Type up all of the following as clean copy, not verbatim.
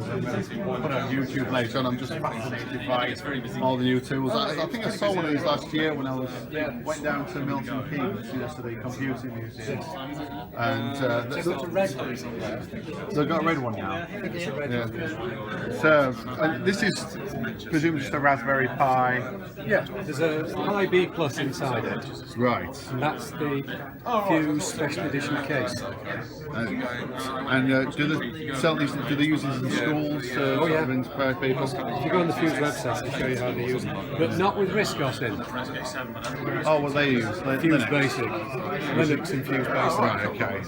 videos. I'm going to put on YouTube later, and I'm just fascinated by all the new tools. I think I saw one of these last year when I went down to Milton Keynes yesterday, Computing Museum, and they've got a red one now. Yeah. So this is presumably just a Raspberry Pi. Yeah, there's a Pi B Plus inside it. Right. And that's the Fuse Special Edition case. And do they sell these? Do they use these in schools to sort of inspire people? If you go on the Fuse website, they show you how they use it, but not with RISC-OS in. Oh, what they use? Fuse Basic, Linux and Fuse Basic. Right, okay.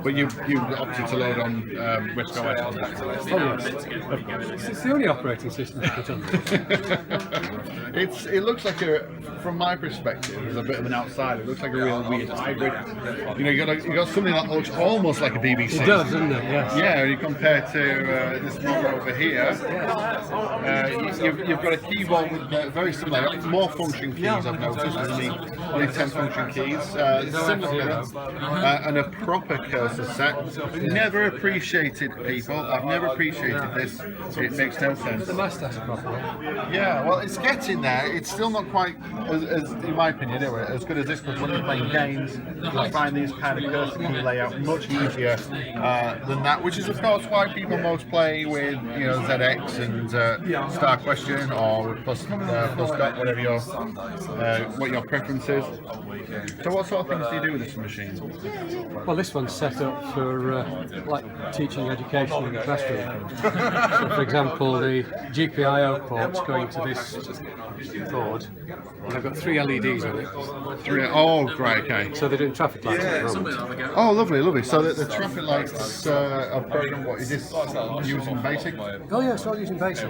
But you opted to load on RISC-OS on this one. Oh yes, it's the only operating system to put on. It looks like from my perspective, as a bit of an outsider, it looks like a real weird hybrid. You know, you got something that looks almost like a BBC. It does, doesn't it? Yes. Yeah, when you compare to this model over here, you've got a keyboard with very similar, more function keys. I've noticed only 10 function keys, similar, and a proper cursor set. Never appreciated people. I've never appreciated this. It makes no sense. The mustache proper. Yeah, well, it's getting there. It's still not quite, as in my opinion, anyway, as good as this. Because when you're playing games, you'll find these kind of cursor key layout much easier than that. Which is, of course, why people most play with ZX and Star Question or plus dot, whatever what your preference is. So, what sort of things do you do with this machine? Well, this one's set up for like teaching education in the classroom. So, for example, the GPIO port's going to this board, and I've got 3 LEDs on it. Oh, great, okay. So they're doing traffic lights at the moment. Oh, lovely, lovely. So the traffic lights are programmed. What is this using BASIC? Oh yeah, it's all using BASIC.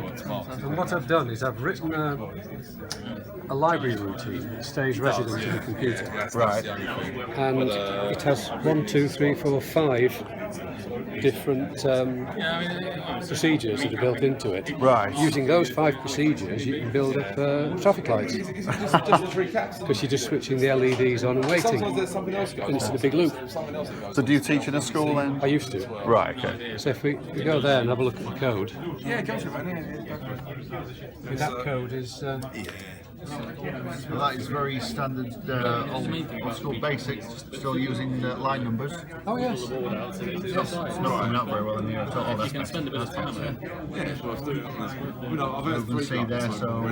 And what I've done is I've written a library routine that stays resident in the computer. Right. And it has 1, 2, 3, 4, 5 different procedures that are built into it. Right. Using those 5 procedures, you can build up traffic lights. Because you're just switching the LEDs on and waiting. And it's in a big loop. So do you teach in a school then? I used to. Right, okay. So if we go there and have a look at the code. Yeah, go for it, man. That code is... Well, that is very standard old school basic, still using line numbers. Oh yes. It's not coming out very well in here at all. That's nice. Spend a bit of time there. You can see there, so...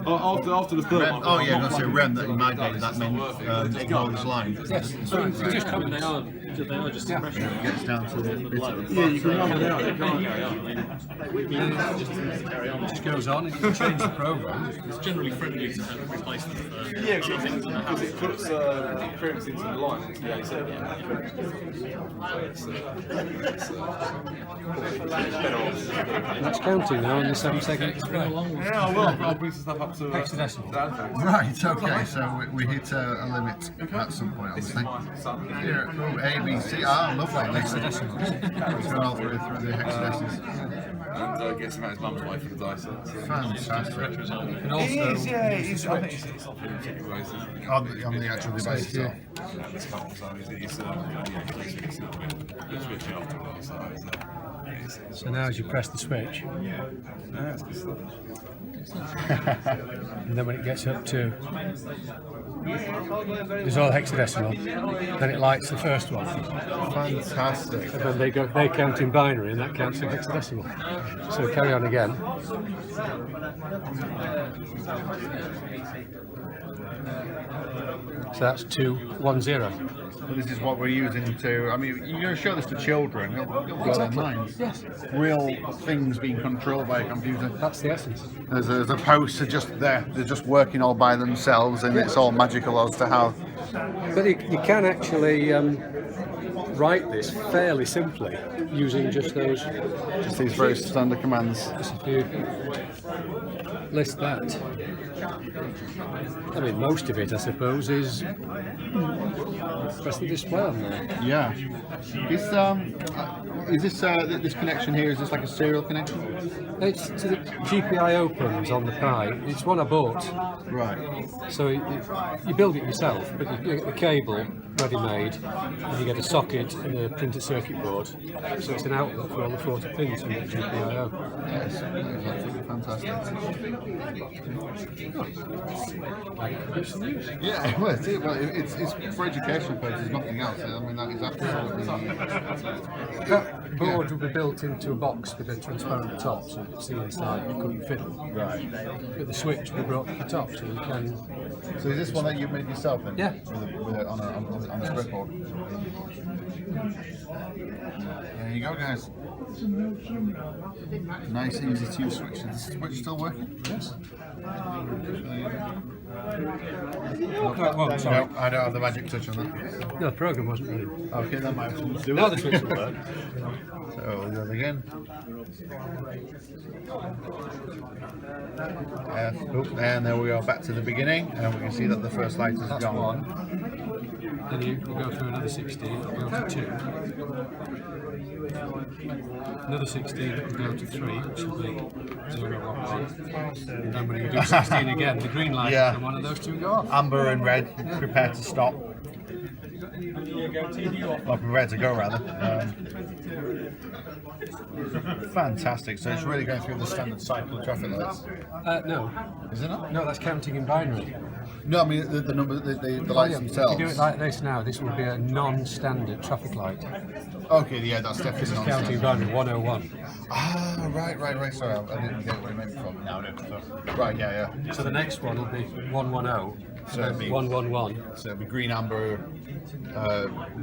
After the third one. Oh yeah, I'm going to say REM, that in my day that meant ignore this line. Yes. So you just come They are just It gets down to the bit of Yeah, you can run them out. It just goes on and you can change the program. It's generally friendly to have replacement. Yeah, because it puts clearance into the line into the AC. That's counting now in the 7-second display. Yeah, I'll bring some stuff up to Hexadecimal. Halifax. Right, okay, so we hit a limit at some point, obviously. Here, oh, A, B, C, lovely. Hexadecimal. It's going all through the hexadecimals. And get some out his mum's way for the dice. Fantastic. And It also, is, yeah, it is. I think it's off in ways. On the actual device itself. It's helpful, so it's switching off to the side. so now as you press the switch, That's good stuff. and then when it gets up to it's all hexadecimal, then it lights the first one. Fantastic. And then they count in binary and that counts in hexadecimal. So carry on again. So that's 2, 1, 0. This is what we're using to, I mean, you're going to show this to children, you'll blow their minds. Yes. Real things being controlled by a computer. That's the essence. As opposed to just they're just working all by themselves and it's all magical as to how. But you can actually write this fairly simply using just those. Just these very standard commands. Just if you list that. I mean, most of it, I suppose, is press the display on there. Yeah. Is this this connection here? Is this like a serial connection? It's to the GPIO pins on the Pi. It's one I bought. Right. So you build it yourself, but you get the cable ready-made, and you get a socket and a printed circuit board, so it's an outlet for all the 40 pins from the GPIO. Yes, that is absolutely fantastic. Yeah, well, it's for education purposes, nothing else. I mean, that is absolutely. That board will be built into a box with a transparent top, so you can see inside. You couldn't fit it. Right. But the switch will be brought to the top, so you can. So is this one that you've made yourself then? Yeah. On a script board. There you go, guys. Nice, easy to use switch. Is the switch still working? Yes. No, I don't have the magic touch on that. No, the program wasn't ready. Okay, that might have something to do Now with the it. switch will work. So we'll do it again. And there we are, back to the beginning, and we can see that the first light has That's gone. one. Then you go through another 16, go to 2. Another 16, it will go to 3, which will be 0, 1, 1. And then when you do 16 again, the green light Yeah. and one of those two go off. Amber and red, prepare to stop. Well, prepare to go rather. Fantastic. So it's really going through the standard cycle of traffic lights. No. Is it not? No, that's counting in binary. No, I mean the number, the lights themselves. If you do it like this now, this will be a non-standard traffic light. Okay, yeah, that's definitely This is not counting binary 101. Ah, right. Sorry, I didn't get what you meant before. No, no. Right, yeah. So the next one will be 110, So it'll be 111. So it'll be green, amber,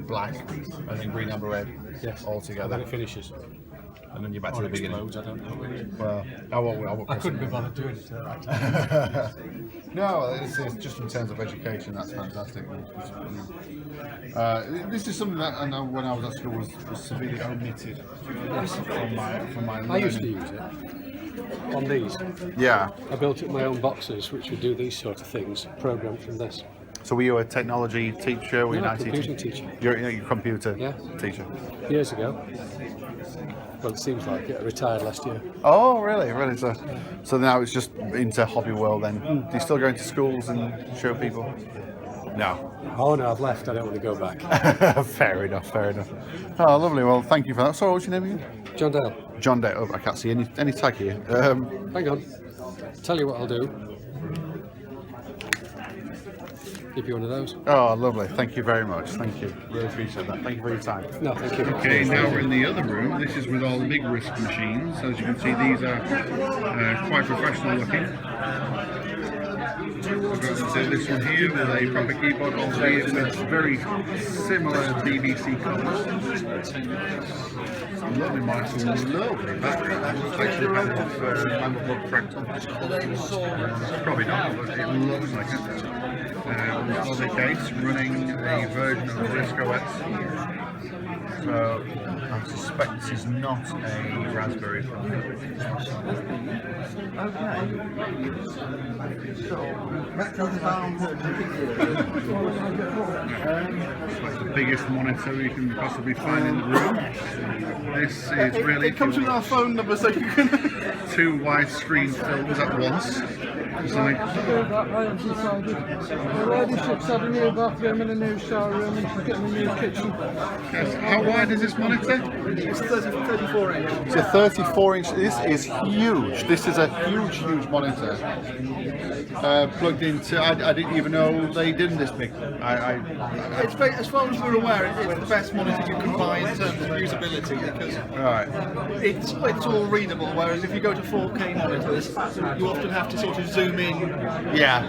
black, and then green, amber, red. Yes. All And then together. it finishes. And then you're back to Or the beginning. explodes, I don't know which. Well, I won't I couldn't be bothered doing it. No, it's just in terms of education, that's fantastic. This is something that I know when I was at school was severely omitted from my learning. I used to use it on these. Yeah. I built up my own boxes which would do these sort of things, programmed from this. So were you a technology teacher? Were you No, an IT computing teacher. You're a computer Yeah. teacher. Years ago. Well, it seems like it. I retired last year. Oh, really? Really? So now it's just into hobby world then. Do you still go into schools and show people? No. Oh no, I've left. I don't want to go back. Fair enough. Oh, lovely. Well, thank you for that. Sorry, what's your name again? John Dale, John Day. Oh, I can't see any tag here. hang on. Tell you what I'll do. Give you one of those. Oh, lovely. Thank you very much. Thank you. Really appreciate that. Thank you for your time. No, thank you. Okay, now we're in the other room. This is with all the big risk machines. As you can see, these are quite professional looking. We've got this one here with a proper keyboard, albeit with very similar BBC colours. Lovely mice, lovely background. Actually, kind of fractal. Probably not, but it looks like it. Other case running a version of Risk OS. So I suspect this is not a Raspberry Pi. Okay. So that's the biggest monitor you can possibly find in the room. This is really. It comes with our phone number, so you can. 2 widescreen films at once. It's like, The lady ship's had a new bathroom and a new shower room and she's getting a new kitchen. yes, how wide is this monitor? It's 34 inch. It's a 34 inch. This is huge. This is a huge monitor. Plugged into. I didn't even know they did this big. It's as far as we're aware, it's the best monitor you can buy in terms of usability because Right. it's all readable. Whereas if you go to 4K monitors, you often have to sort of zoom in. Yeah.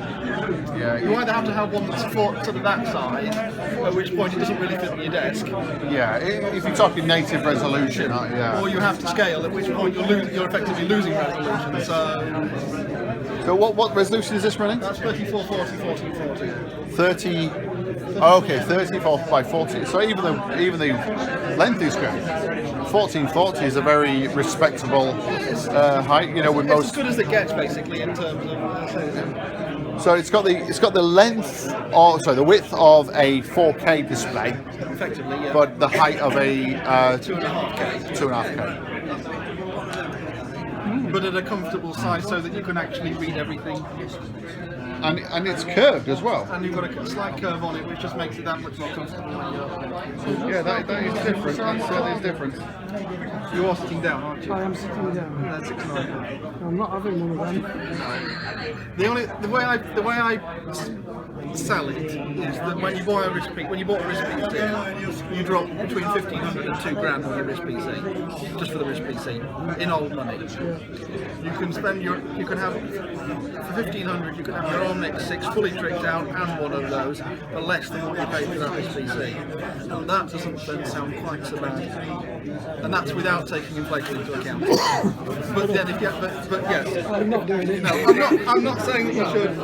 You either have to have one that's sort of that size, at which point it doesn't really fit on your desk, Yeah. If you're talking native resolution, yeah. or you have to scale, at which point you're effectively losing resolution. So what resolution is this running? That's 3440, 1440. 30. Oh, okay, 34 by 40. So even the length is good. 1440 is a very respectable height. You know, with It's as most. good as it gets, basically, in terms of. So it's got the length, or sorry, the width of a 4K display, Effectively, yeah. but the height of a 2.5K. 2.5K. But at a comfortable size so that you can actually read everything. and it's curved as well. And you've got a slight curve on it, which just makes it that much more comfortable when you're. Yeah, that is different. That certainly is different. You are sitting down, aren't you? I am sitting down. That's 6.9. I'm not having one of them. The way I sell it is that when you buy a wrist piece, when you bought a wrist PC, you drop between 1,500 and £2,000 on your wrist PC, just for the wrist PC, in old money. You can spend you can have for 1,500, you can have your Omnic 6 fully tricked out and one of those for less than what you paid for that wrist PC, and that doesn't then sound quite so bad. And that's without taking inflation into account. But then, but yes, I'm not doing it. no, I'm not saying that you should.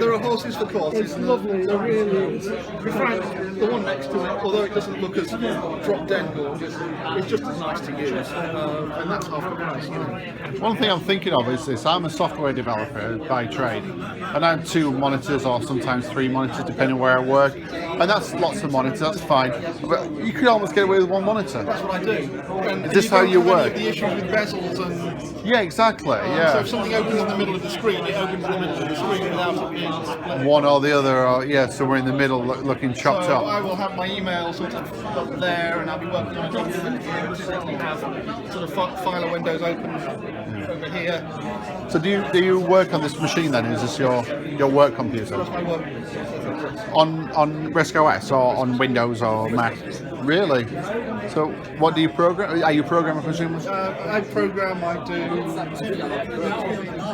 There are horses for courses. It's lovely, it really is. In fact, the one next to it, although it doesn't look as drop dead gorgeous, it's just as nice to use, and that's half the price. You know. One thing I'm thinking of is this: I'm a software developer by trade, and I have 2 monitors or sometimes 3 monitors depending where I work, and that's lots of monitors. That's fine, but you could almost get away with 1 monitor. That's what I do. And Is this how you don't have any work? of the issues with bezels and. Yeah, exactly. So Yeah, if something opens in the middle of the screen, it opens in the middle of the screen without it being split. one or the other. Or, yeah, so we're in the middle, looking chopped So up. I will have my email sort of up there, and I'll be working on a document here, which is actually have sort of file of windows open over here. So do you work on this machine then? Is this your work computer That's my work. on RISC OS or on Windows or Mac? Really? So what do you program? Are you programming consumers? I program, I do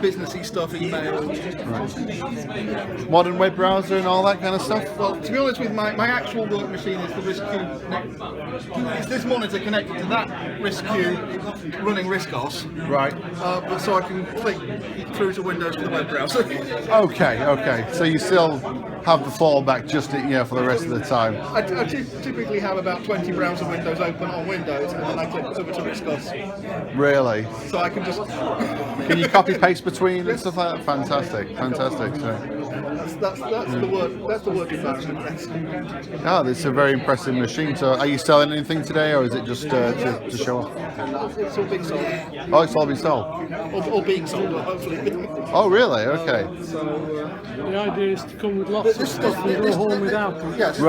businessy stuff, email. Modern web browser and all that kind of stuff? Well, to be honest with my actual work machine is the RISC-Q. It's this monitor connected to that RISC-Q running RISC-OS. Right. But so I can click through to Windows for the web browser. Okay. So you still have the fallback just for the rest of the time. I typically have about 20 browser windows open on Windows, and then I click over to RISC-OS. Really? So I can just. Can you copy paste between and stuff like that? Fantastic. So, That's the work. That's the work environment. it's a very impressive machine. So are you selling anything today, or is it just to show off? It's all being sold. Oh, it's all been sold. Or being sold, hopefully. Oh, really? Okay. So. The idea is to come with lots of stuff and go home without them. Yes.